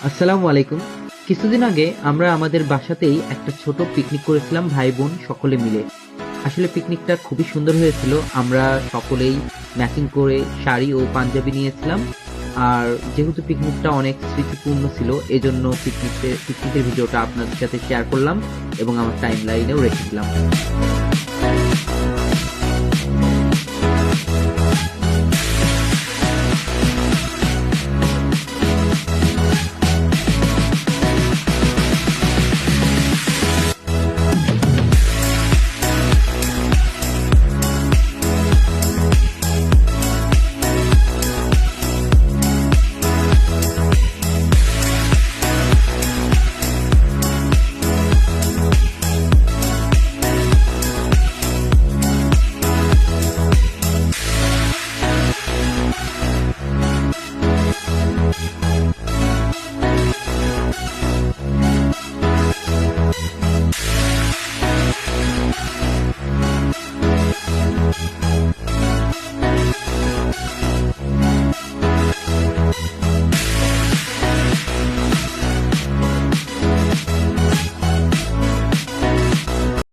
আসসালামু আলাইকুম। কিছুদিন আগে আমরা আমাদের বাসাতেই একটা ছোট পিকনিক করেছিলাম ভাই বোন সকলে মিলে। আসলে পিকনিকটা খুবই সুন্দর হয়েছিল। আমরা সকলেই ম্যাচিং করে শাড়ি ও পাঞ্জাবি নিয়েছিলাম। আর যেহেতু পিকনিকটা অনেক স্মৃতিপূর্ণ ছিল, এজন্য পিকনিকের ভিডিওটা আপনাদের সাথে শেয়ার করলাম এবং আমার টাইমলাইনেও রেখে দিলাম।